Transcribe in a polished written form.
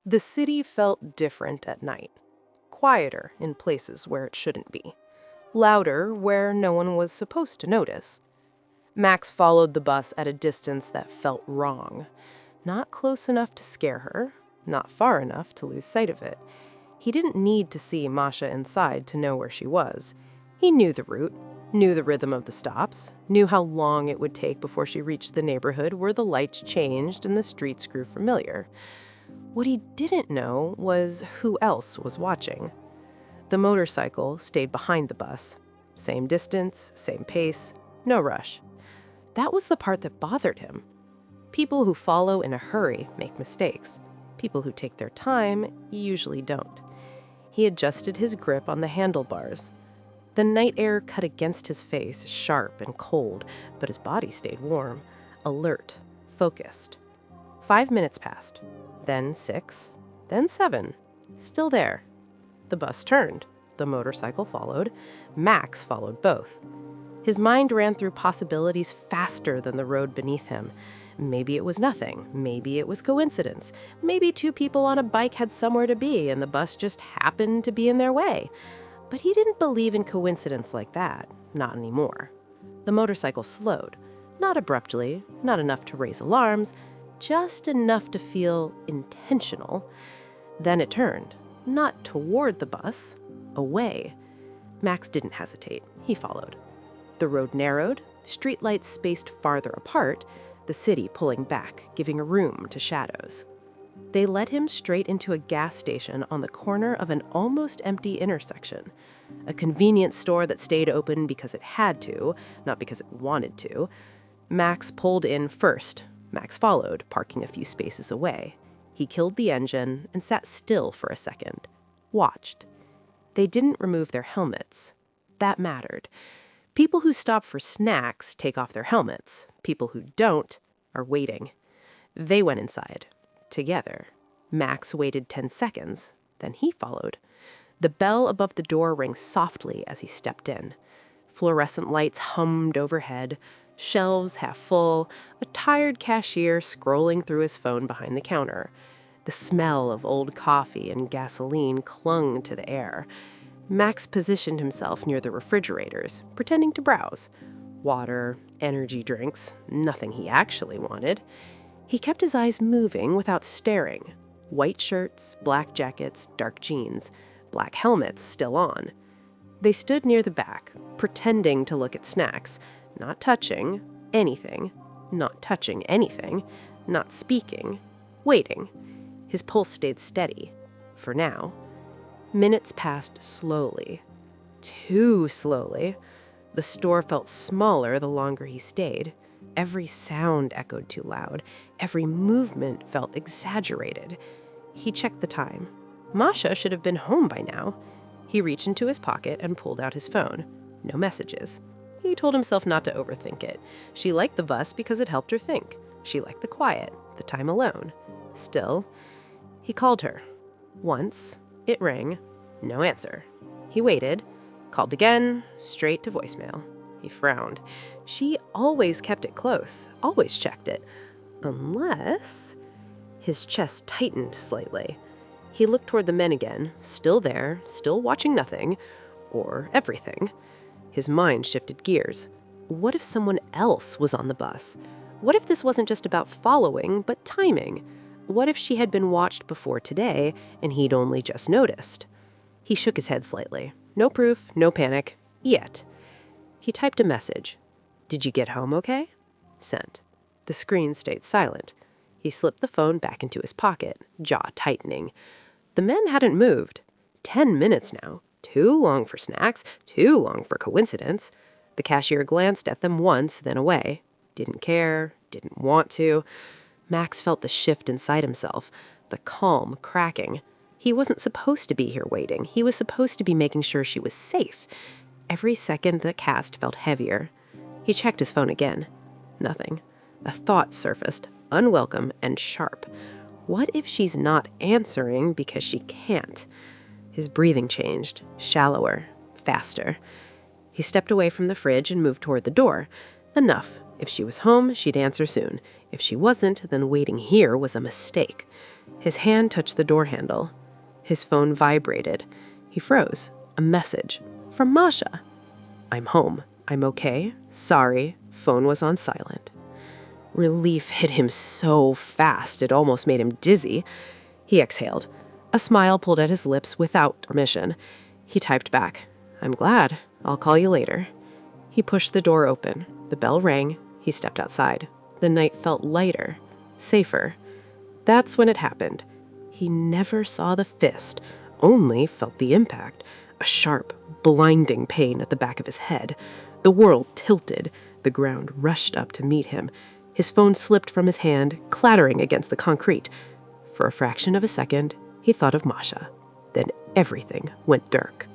The city felt different at night, quieter in places where it shouldn't be, louder where no one was supposed to notice. Max followed the bus at a distance that felt wrong, not close enough to scare her, not far enough to lose sight of it. He didn't need to see Masha inside to know where she was. He knew the route, knew the rhythm of the stops, knew how long it would take before she reached the neighborhood where the lights changed and the streets grew familiar. What he didn't know was who else was watching. The motorcycle stayed behind the bus. Same distance, same pace, no rush. That was the part that bothered him. People who follow in a hurry make mistakes. People who take their time usually don't. He adjusted his grip on the handlebars. The night air cut against his face, sharp and cold, but his body stayed warm, alert, focused. 5 minutes passed, then 6, then 7. Still there. The bus turned. The motorcycle followed. Max followed both. His mind ran through possibilities faster than the road beneath him. Maybe it was nothing. Maybe it was coincidence. Maybe two people on a bike had somewhere to be and the bus just happened to be in their way. But he didn't believe in coincidence like that. Not anymore. The motorcycle slowed. Not abruptly, not enough to raise alarms, just enough to feel intentional. Then it turned. Not toward the bus, away. Max didn't hesitate. He followed. The road narrowed, streetlights spaced farther apart, the city pulling back, giving room to shadows. They led him straight into a gas station on the corner of an almost empty intersection. A convenience store that stayed open because it had to, not because it wanted to. Max pulled in first. Max followed, parking a few spaces away. He killed the engine and sat still for a second. Watched. They didn't remove their helmets. That mattered. People who stop for snacks take off their helmets. People who don't are waiting. They went inside. Together. Max waited 10 seconds. Then he followed. The bell above the door rang softly as he stepped in. Fluorescent lights hummed overhead. Shelves half full. A tired cashier scrolling through his phone behind the counter. The smell of old coffee and gasoline clung to the air. Max positioned himself near the refrigerators, pretending to browse. Water, energy drinks, nothing he actually wanted. He kept his eyes moving without staring. White shirts, black jackets, dark jeans, black helmets still on. They stood near the back, pretending to look at snacks, not touching anything, not touching anything, not speaking, waiting. His pulse stayed steady, for now. Minutes passed slowly. Too slowly. The store felt smaller the longer he stayed. Every sound echoed too loud. Every movement felt exaggerated. He checked the time. Masha should have been home by now. He reached into his pocket and pulled out his phone. No messages. He told himself not to overthink it. She liked the bus because it helped her think. She liked the quiet, the time alone. Still, he called her. Once. It rang. No answer. He waited. Called again, straight to voicemail. He frowned. She always kept it close, always checked it. Unless... His chest tightened slightly. He looked toward the men again, still there, still watching nothing, or everything. His mind shifted gears. What if someone else was on the bus? What if this wasn't just about following, but timing? What if she had been watched before today, and he'd only just noticed? He shook his head slightly. No proof, no panic. Yet. He typed a message. Did you get home okay? Sent. The screen stayed silent. He slipped the phone back into his pocket, jaw tightening. The men hadn't moved. 10 minutes now. Too long for snacks, too long for coincidence. The cashier glanced at them once, then away. Didn't care, didn't want to. Max felt the shift inside himself, the calm cracking. He wasn't supposed to be here waiting. He was supposed to be making sure she was safe. Every second that passed felt heavier. He checked his phone again. Nothing. A thought surfaced, unwelcome and sharp. What if she's not answering because she can't? His breathing changed, shallower, faster. He stepped away from the fridge and moved toward the door. Enough. If she was home, she'd answer soon. If she wasn't, then waiting here was a mistake. His hand touched the door handle. His phone vibrated. He froze. A message. From Masha. I'm home. I'm okay. Sorry. Phone was on silent. Relief hit him so fast it almost made him dizzy. He exhaled. A smile pulled at his lips without permission. He typed back, I'm glad. I'll call you later. He pushed the door open. The bell rang. He stepped outside. The night felt lighter, safer. That's when it happened. He never saw the fist, only felt the impact, a sharp, blinding pain at the back of his head. The world tilted. The ground rushed up to meet him. His phone slipped from his hand, clattering against the concrete. For a fraction of a second, he thought of Masha. Then everything went dark.